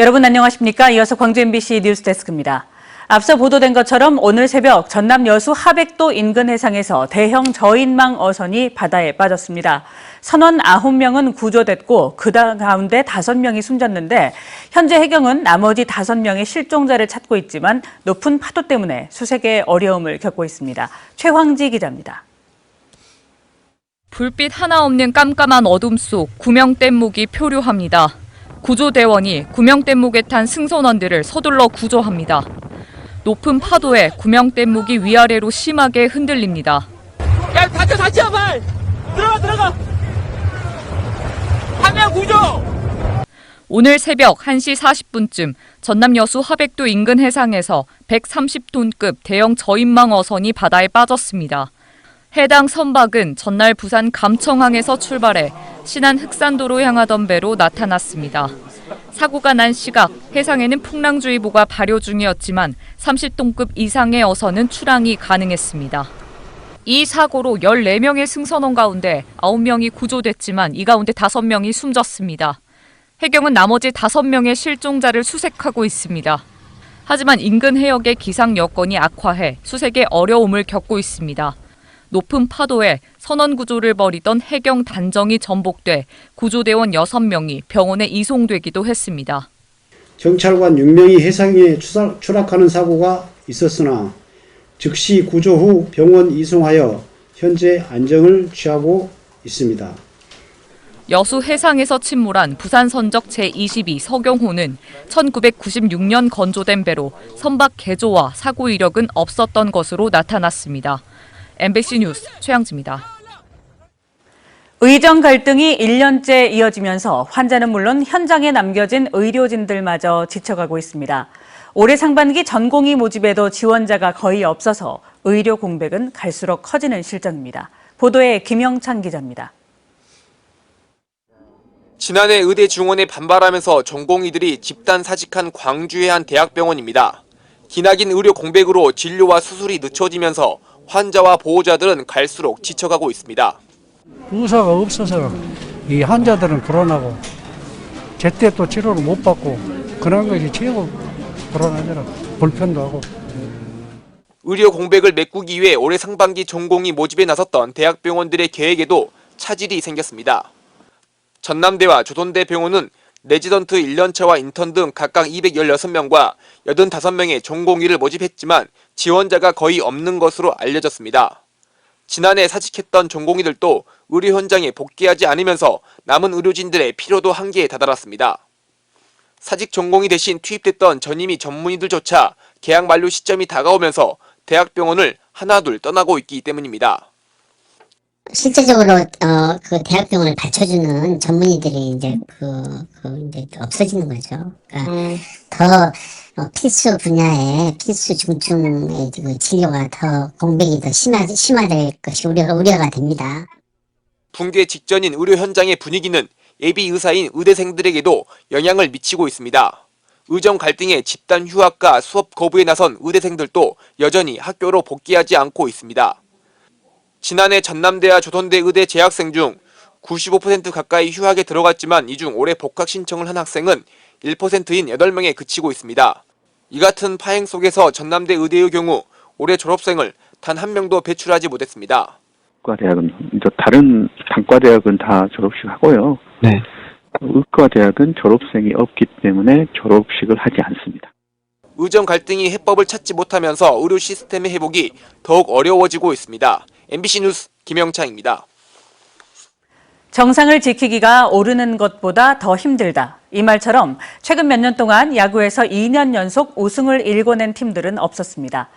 여러분 안녕하십니까? 이어서 광주 MBC 뉴스데스크입니다. 앞서 보도된 것처럼 오늘 새벽 전남 여수 하백도 인근 해상에서 대형 저인망 어선이 바다에 빠졌습니다. 선원 9명은 구조됐고 그 가운데 5명이 숨졌는데 현재 해경은 나머지 5명의 실종자를 찾고 있지만 높은 파도 때문에 수색에 어려움을 겪고 있습니다. 최황지 기자입니다. 불빛 하나 없는 깜깜한 어둠 속 구명뗏목이 표류합니다. 구조대원이 구명뗏목에 탄 승선원들을 서둘러 구조합니다. 높은 파도에 구명뗏목이 위아래로 심하게 흔들립니다. 야, 다쳐, 발! 들어가! 화면 구조! 오늘 새벽 1시 40분쯤 전남 여수 하백도 인근 해상에서 130톤급 대형 저인망 어선이 바다에 빠졌습니다. 해당 선박은 전날 부산 감청항에서 출발해 신안 흑산도로 향하던 배로 나타났습니다. 사고가 난 시각 해상에는 풍랑주의보가 발효 중이었지만 30톤급 이상의 어선은 출항이 가능했습니다. 이 사고로 14명의 승선원 가운데 9명이 구조됐지만 이 가운데 5명이 숨졌습니다. 해경은 나머지 5명의 실종자를 수색하고 있습니다. 하지만 인근 해역의 기상 여건이 악화해 수색에 어려움을 겪고 있습니다. 높은 파도에 선원 구조를 벌이던 해경 단정이 전복돼 구조대원 6명이 병원에 이송되기도 했습니다. 경찰관 6명이 해상에 추락하는 사고가 있었으나 즉시 구조 후 병원 이송하여 현재 안정을 취하고 있습니다. 여수 해상에서 침몰한 부산 선적 제22 서경호는 1996년 건조된 배로 선박 개조와 사고 이력은 없었던 것으로 나타났습니다. MBC 뉴스 최양지입니다. 의정 갈등이 1년째 이어지면서 환자는 물론 현장에 남겨진 의료진들마저 지쳐가고 있습니다. 올해 상반기 전공의 모집에도 지원자가 거의 없어서 의료 공백은 갈수록 커지는 실정입니다. 보도에 김영찬 기자입니다. 지난해 의대 중원에 반발하면서 전공의들이 집단 사직한 광주의 한 대학병원입니다. 기나긴 의료 공백으로 진료와 수술이 늦춰지면서 환자와 보호자들은 갈수록 지쳐가고 있습니다. 의사가 없어서 이 환자들은 불안하고 제때 또 치료를 못 받고 그런 것이 최고 불안하더라. 불편도 하고. 의료 공백을 메꾸기 위해 올해 상반기 전공의 모집에 나섰던 대학병원들의 계획에도 차질이 생겼습니다. 전남대와 조선대 병원은 레지던트 1년차와 인턴 등 각각 216명과 85명의 전공의를 모집했지만 지원자가 거의 없는 것으로 알려졌습니다. 지난해 사직했던 전공의들도 의료 현장에 복귀하지 않으면서 남은 의료진들의 필요도 한계에 다다랐습니다. 사직 전공의 대신 투입됐던 전임의 전문의들조차 계약 만료 시점이 다가오면서 대학병원을 하나둘 떠나고 있기 때문입니다. 실제적으로 그 대학병원을 받쳐주는 전문의들이 이제 이제 없어지는 거죠. 그러니까 더 필수 분야의 필수 중증의 그 진료가 더 공백이 더 심화될 것이 우려가 됩니다. 붕괴 직전인 의료 현장의 분위기는 예비 의사인 의대생들에게도 영향을 미치고 있습니다. 의정 갈등에 집단 휴학과 수업 거부에 나선 의대생들도 여전히 학교로 복귀하지 않고 있습니다. 지난해 전남대와 조선대 의대 재학생 중 95% 가까이 휴학에 들어갔지만 이 중 올해 복학 신청을 한 학생은 1%인 8명에 그치고 있습니다. 이 같은 파행 속에서 전남대 의대의 경우 올해 졸업생을 단 1명도 배출하지 못했습니다. 의과대학은 이제 다른 단과대학은 다 졸업식 하고요. 네. 의과대학은 졸업생이 없기 때문에 졸업식을 하지 않습니다. 의정 갈등이 해법을 찾지 못하면서 의료 시스템의 회복이 더욱 어려워지고 있습니다. MBC 뉴스 김영창입니다. 정상을 지키기가 오르는 것보다 더 힘들다. 이 말처럼 최근 몇 년 동안 야구에서 2년 연속 우승을 일궈낸 팀들은 없었습니다.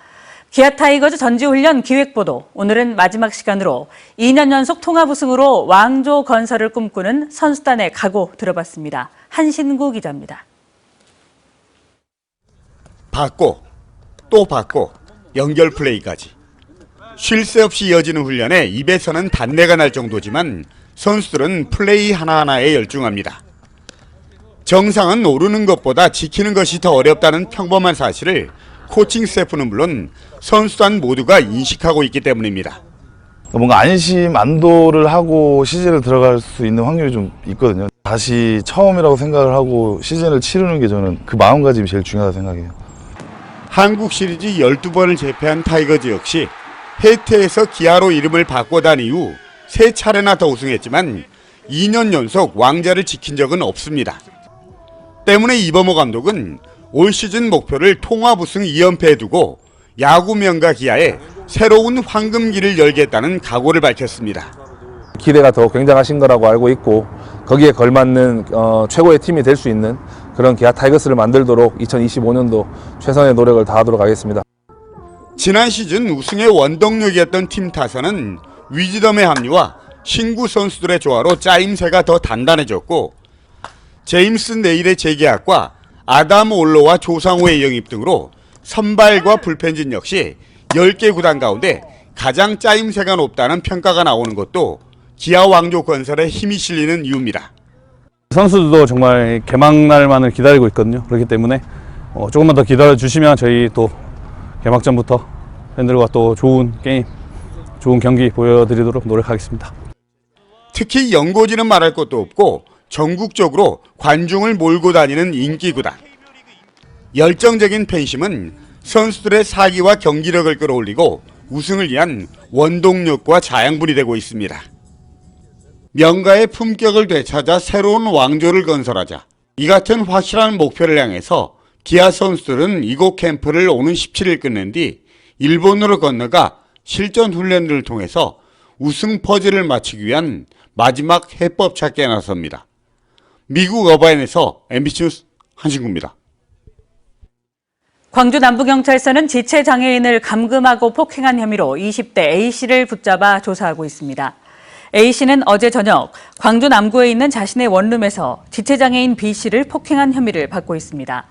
기아 타이거즈 전지훈련 기획보도. 오늘은 마지막 시간으로 2년 연속 통합 우승으로 왕조 건설을 꿈꾸는 선수단의 각오 들어봤습니다. 한신구 기자입니다. 받고 또 받고 연결 플레이까지. 쉴 새 없이 이어지는 훈련에 입에서는 단내가 날 정도지만 선수들은 플레이 하나하나에 열중합니다. 정상은 오르는 것보다 지키는 것이 더 어렵다는 평범한 사실을 코칭 스태프는 물론 선수단 모두가 인식하고 있기 때문입니다. 뭔가 안심, 안도를 하고 시즌을 들어갈 수 있는 확률이 좀 있거든요. 다시 처음이라고 생각을 하고 시즌을 치르는 게 저는 그 마음가짐이 제일 중요하다고 생각해요. 한국 시리즈 12번을 제패한 타이거즈 역시 해태에서 기아로 이름을 바꿔단 이후 3차례나 더 우승했지만 2년 연속 왕자를 지킨 적은 없습니다. 때문에 이범호 감독은 올 시즌 목표를 통합 우승 2연패에 두고 야구 명가 기아에 새로운 황금기를 열겠다는 각오를 밝혔습니다. 기대가 더 굉장하신 거라고 알고 있고 거기에 걸맞는 최고의 팀이 될 수 있는 그런 기아 타이거스를 만들도록 2025년도 최선의 노력을 다하도록 하겠습니다. 지난 시즌 우승의 원동력이었던 팀 타선은 위즈덤의 합류와 신구 선수들의 조화로 짜임새가 더 단단해졌고 제임스 네일의 재계약과 아담 올로와 조상우의 영입 등으로 선발과 불펜진 역시 10개 구단 가운데 가장 짜임새가 높다는 평가가 나오는 것도 기아 왕조 건설에 힘이 실리는 이유입니다. 선수들도 정말 개막날만을 기다리고 있거든요. 그렇기 때문에 조금만 더 기다려주시면 저희 또 개막전부터 팬들과 또 좋은 게임, 좋은 경기 보여드리도록 노력하겠습니다. 특히 연고지는 말할 것도 없고 전국적으로 관중을 몰고 다니는 인기구단. 열정적인 팬심은 선수들의 사기와 경기력을 끌어올리고 우승을 위한 원동력과 자양분이 되고 있습니다. 명가의 품격을 되찾아 새로운 왕조를 건설하자. 이 같은 확실한 목표를 향해서 기아 선수들은 이곳 캠프를 오는 17일 끝낸 뒤 일본으로 건너가 실전 훈련을 통해서 우승 퍼즐을 맞추기 위한 마지막 해법 찾기에 나섭니다. 미국 어바인에서 MBC 뉴스 한신구입니다. 광주 남부경찰서는 지체장애인을 감금하고 폭행한 혐의로 20대 A씨를 붙잡아 조사하고 있습니다. A씨는 어제 저녁 광주 남구에 있는 자신의 원룸에서 지체장애인 B씨를 폭행한 혐의를 받고 있습니다.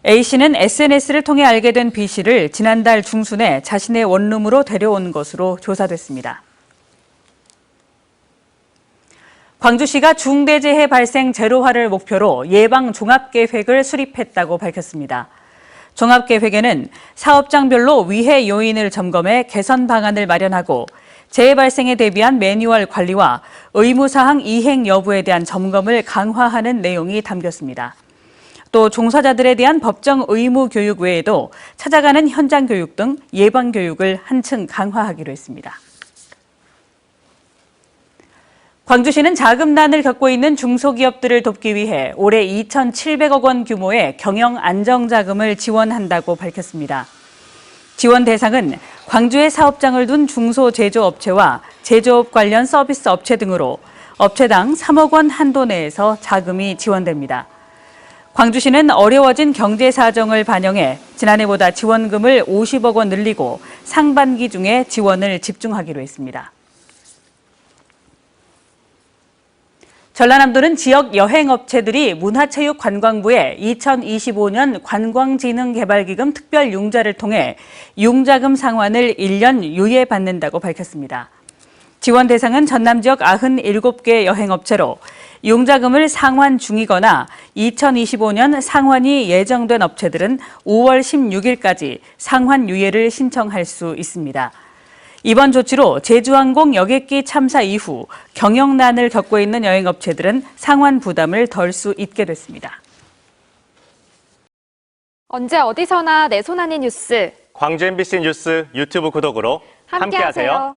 A씨는 SNS를 통해 알게 된 B씨를 지난달 중순에 자신의 원룸으로 데려온 것으로 조사됐습니다. 광주시가 중대재해 발생 제로화를 목표로 예방 종합계획을 수립했다고 밝혔습니다. 종합계획에는 사업장별로 위해 요인을 점검해 개선 방안을 마련하고 재해 발생에 대비한 매뉴얼 관리와 의무사항 이행 여부에 대한 점검을 강화하는 내용이 담겼습니다. 또 종사자들에 대한 법정 의무 교육 외에도 찾아가는 현장 교육 등 예방 교육을 한층 강화하기로 했습니다. 광주시는 자금난을 겪고 있는 중소기업들을 돕기 위해 올해 2,700억 원 규모의 경영 안정자금을 지원한다고 밝혔습니다. 지원 대상은 광주에 사업장을 둔 중소제조업체와 제조업 관련 서비스 업체 등으로 업체당 3억 원 한도 내에서 자금이 지원됩니다. 광주시는 어려워진 경제 사정을 반영해 지난해보다 지원금을 50억 원 늘리고 상반기 중에 지원을 집중하기로 했습니다. 전라남도는 지역 여행업체들이 문화체육관광부의 2025년 관광진흥개발기금 특별융자를 통해 융자금 상환을 1년 유예받는다고 밝혔습니다. 지원 대상은 전남 지역 97개 여행업체로 융자금을 상환 중이거나 2025년 상환이 예정된 업체들은 5월 16일까지 상환 유예를 신청할 수 있습니다. 이번 조치로 제주항공 여객기 참사 이후 경영난을 겪고 있는 여행업체들은 상환 부담을 덜 수 있게 됐습니다. 언제 어디서나 내 손 안의 뉴스. 광주 MBC 뉴스 유튜브 구독으로 함께하세요.